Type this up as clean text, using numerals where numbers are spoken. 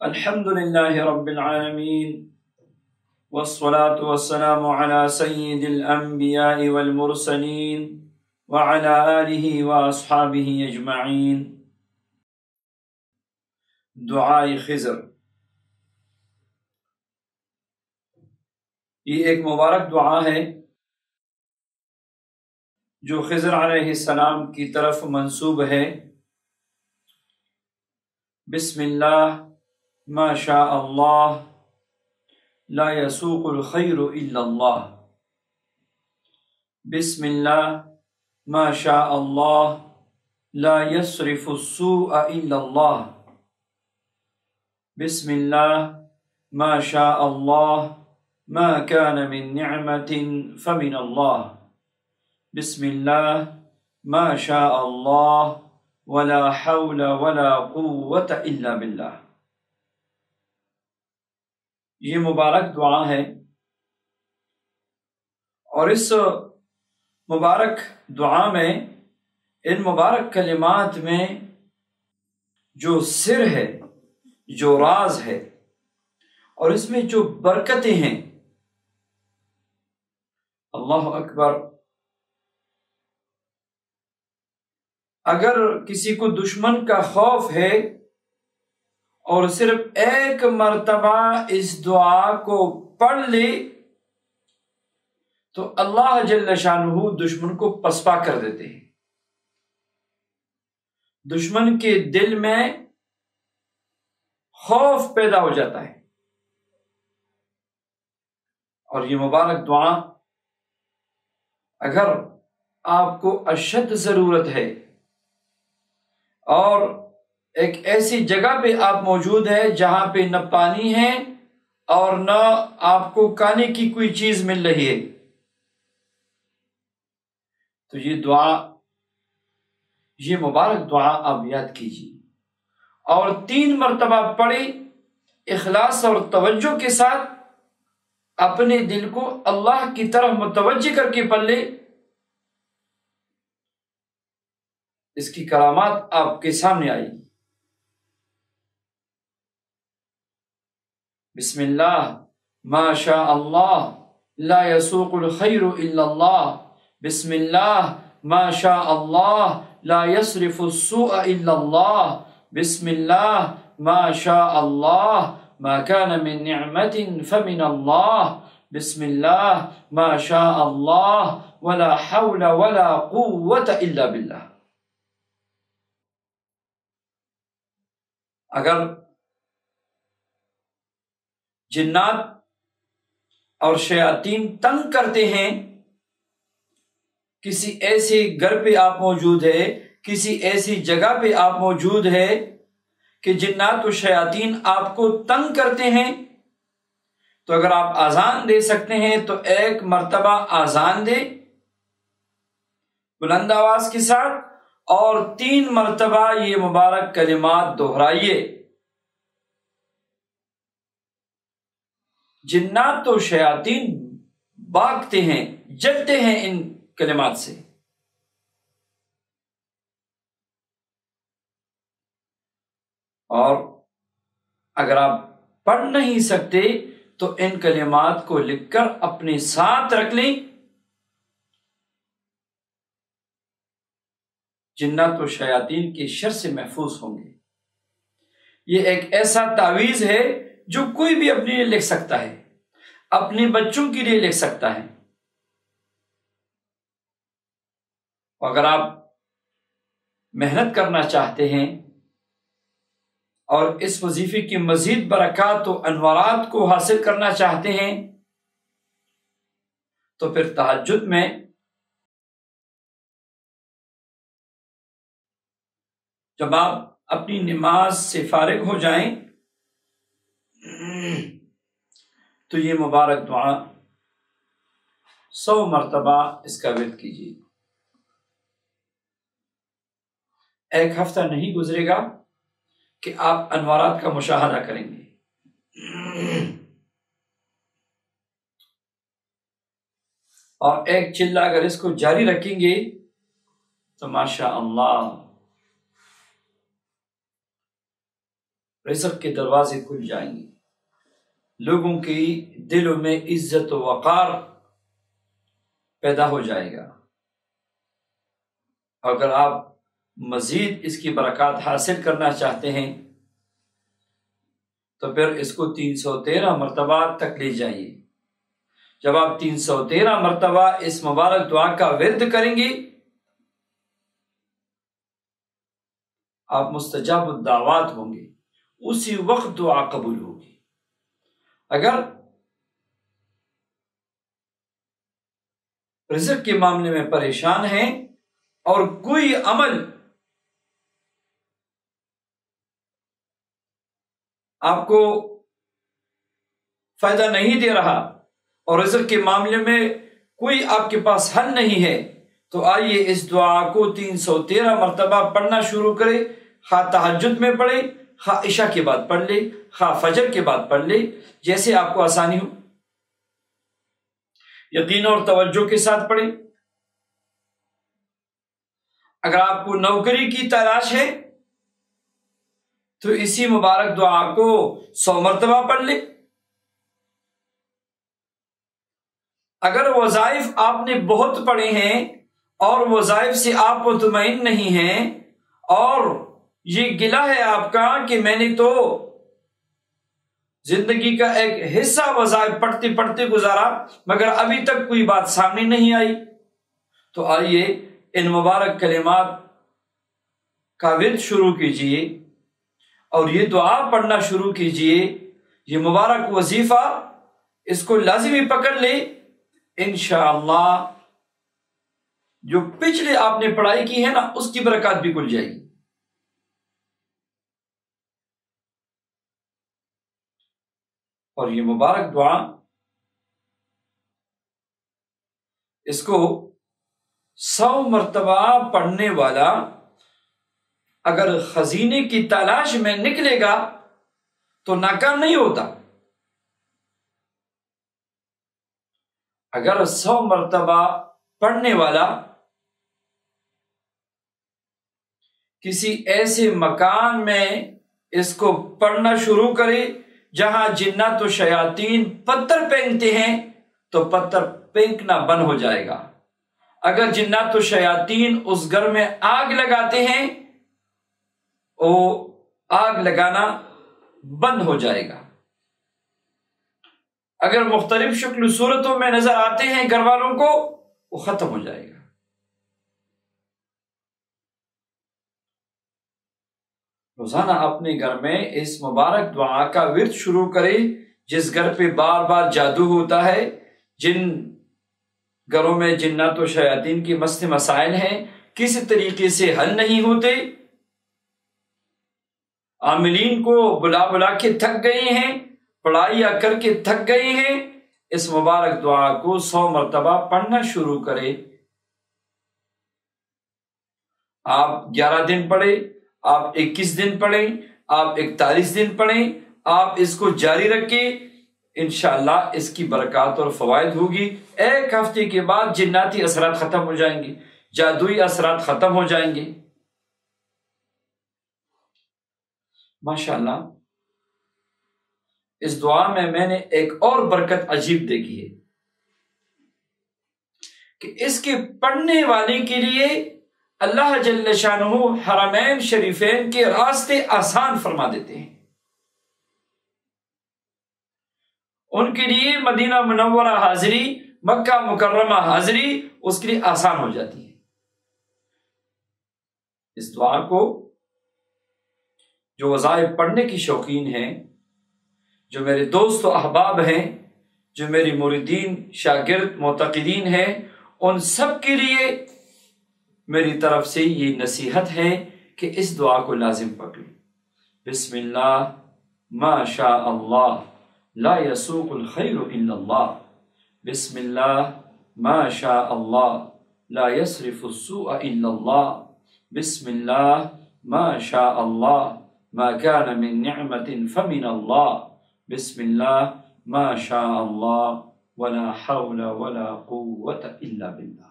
الحمد لله رب العالمين والصلاة والسلام على سيد الأنبياء والمرسلين وعلى آله وأصحابه أجمعين۔ دعائے خضر، یہ ایک مبارک دعا ہے جو خضر علیہ السلام کی طرف منسوب ہے۔ بسم اللہ ما شاء اللہ لا يسوق الخیر الا اللہ۔ بسم اللہ ما شاء اللہ لا يصرف السوء الا اللہ۔ بسم اللہ ما شاء اللہ ما كان من نعمة فمن اللہ۔ بسم اللہ ما شاء اللہ ولا حول ولا قوة الا باللہ۔ یہ مبارک دعا ہے، اور اس مبارک دعا میں، ان مبارک کلمات میں جو سر ہے، جو راز ہے، اور اس میں جو برکتیں ہیں، اللہ اکبر۔ اگر کسی کو دشمن کا خوف ہے اور صرف ایک مرتبہ اس دعا کو پڑھ لے تو اللہ جل شانہ دشمن کو پسپا کر دیتے ہیں۔ دشمن کے دل میں خوف پیدا ہو جاتا ہے، اور یہ مبارک دعا اگر آپ کو اشد ضرورت ہے اور ایک ایسی جگہ پہ آپ موجود ہے جہاں پہ نہ پانی ہے اور نہ آپ کو کھانے کی کوئی چیز مل رہی ہے، تو یہ دعا، یہ مبارک دعا آپ یاد کیجیے اور 3 مرتبہ پڑھی، اخلاص اور توجہ کے ساتھ اپنے دل کو اللہ کی طرف متوجہ کر کے پڑھ لے۔ اس کی کرامات آپ کے سامنے آئی۔ بسم اللہ ما شاء اللہ لا يسوق الخیر الا اللہ۔ بسم اللہ ما شاء اللہ لا يصرف السوء الا اللہ۔ بسم اللہ ما شاء اللہ ما كان من نعمة فمن اللہ۔ بسم اللہ ما شاء اللہ ولا حول ولا قوة الا باللہ۔ اگر جنات اور شیاطین تنگ کرتے ہیں، کسی ایسے گھر پہ آپ موجود ہے، کسی ایسی جگہ پہ آپ موجود ہے کہ جنات و شیاطین آپ کو تنگ کرتے ہیں، تو اگر آپ آذان دے سکتے ہیں تو 1 مرتبہ آذان دے بلند آواز کے ساتھ، اور 3 مرتبہ یہ مبارک کلمات دہرائیے۔ جنات و شیاطین بھاگتے ہیں، جلتے ہیں ان کلمات سے۔ اور اگر آپ پڑھ نہیں سکتے تو ان کلمات کو لکھ کر اپنے ساتھ رکھ لیں۔ جنات و شیاطین کے شر سے محفوظ ہوں گے۔ یہ ایک ایسا تعویذ ہے جو کوئی بھی اپنے لیے لکھ سکتا ہے، اپنے بچوں کے لیے لکھ سکتا ہے۔ اگر آپ محنت کرنا چاہتے ہیں اور اس وظیفے کی مزید برکات و انوارات کو حاصل کرنا چاہتے ہیں تو پھر تہجد میں جب آپ اپنی نماز سے فارغ ہو جائیں تو یہ مبارک دعا 100 مرتبہ اس کا ورد کیجیے۔ 1 ہفتہ نہیں گزرے گا کہ آپ انوارات کا مشاہدہ کریں گے، اور 1 چلہ اگر اس کو جاری رکھیں گے تو ماشاء اللہ رزق کے دروازے کھل جائیں گے، لوگوں کی دلوں میں عزت و وقار پیدا ہو جائے گا۔ اگر آپ مزید اس کی برکات حاصل کرنا چاہتے ہیں تو پھر اس کو 313 مرتبہ تک لے جائیے۔ جب آپ 313 مرتبہ اس مبارک دعا کا ورد کریں گے، آپ مستجاب الدعوات ہوں گے، اسی وقت دعا قبول ہوگی۔ اگر رزق کے معاملے میں پریشان ہیں اور کوئی عمل آپ کو فائدہ نہیں دے رہا اور رزق کے معاملے میں کوئی آپ کے پاس حل نہیں ہے، تو آئیے اس دعا کو 313 مرتبہ پڑھنا شروع کرے، خواہ تہجد میں پڑھے، خواہ عشاء کے بعد پڑھ لے، خواہ فجر کے بعد پڑھ لے، جیسے آپ کو آسانی ہو۔ یقین اور توجہ کے ساتھ پڑھیں۔ اگر آپ کو نوکری کی تلاش ہے تو اسی مبارک دعا کو 100 مرتبہ پڑھ لیں۔ اگر وظائف آپ نے بہت پڑھے ہیں اور وظائف سے آپ مطمئن نہیں ہیں اور یہ گلہ ہے آپ کا کہ میں نے تو زندگی کا ایک حصہ وظائف پڑھتے پڑھتے گزارا مگر ابھی تک کوئی بات سامنے نہیں آئی، تو آئیے ان مبارک کلمات کا ورد شروع کیجئے اور یہ دعا پڑھنا شروع کیجئے۔ یہ مبارک وظیفہ اس کو لازمی پکڑ لے، انشاءاللہ جو پچھلے آپ نے پڑھائی کی ہے نا اس کی برکات بھی کھل جائے گی۔ اور یہ مبارک دعا اس کو 100 مرتبہ پڑھنے والا اگر خزینے کی تلاش میں نکلے گا تو ناکام نہیں ہوتا۔ اگر 100 مرتبہ پڑھنے والا کسی ایسے مکان میں اس کو پڑھنا شروع کرے جہاں جنات و شیاطین پتھر پھینکتے ہیں تو پتھر پھینکنا بند ہو جائے گا۔ اگر جنات و شیاطین اس گھر میں آگ لگاتے ہیں وہ آگ لگانا بند ہو جائے گا۔ اگر مختلف شکل و صورتوں میں نظر آتے ہیں گھر والوں کو وہ ختم ہو جائے گا۔ روزانہ اپنے گھر میں اس مبارک دعا کا ورد شروع کرے۔ جس گھر پہ بار بار جادو ہوتا ہے، جن گھروں میں جنات و شیاطین کی مسئلے مسائل ہیں کسی طریقے سے حل نہیں ہوتے، عاملین کو بلا بلا کے تھک گئے ہیں، پڑھائیاں کر کے تھک گئے ہیں، اس مبارک دعا کو 100 مرتبہ پڑھنا شروع کرے۔ آپ 11 دن پڑھیں، آپ 21 دن پڑھیں، آپ 41 دن پڑھیں، آپ اس کو جاری رکھیں، انشاءاللہ اس کی برکات اور فوائد ہوگی۔ ایک ہفتے کے بعد جناتی اثرات ختم ہو جائیں گے، جادوئی اثرات ختم ہو جائیں گے۔ ماشاءاللہ اس دعا میں نے ایک اور برکت عجیب دیکھی ہے کہ اس کے پڑھنے والے کے لیے اللہ جل شانہ حرمین شریفین کے راستے آسان فرما دیتے ہیں۔ ان کے لیے مدینہ منورہ حاضری، مکہ مکرمہ حاضری اس کے لیے آسان ہو جاتی ہے۔ اس دعا کو جو وظائف پڑھنے کی شوقین ہیں، جو میرے دوست و احباب ہیں، جو میری مریدین، شاگرد، معتقدین ہیں، ان سب کے لیے میری طرف سے یہ نصیحت ہے کہ اس دعا کو لازم پکڑیں۔ بسم اللہ ما شاء اللہ لا یسوق الخیر الا اللہ، بسم اللہ ما شاء اللہ لا یصرف السوء الا اللہ، بسم اللہ ما شاء اللہ ما كان من نعمت فمن اللہ، بسم اللہ ما شاء اللہ ولا حول ولا قوة الا باللہ۔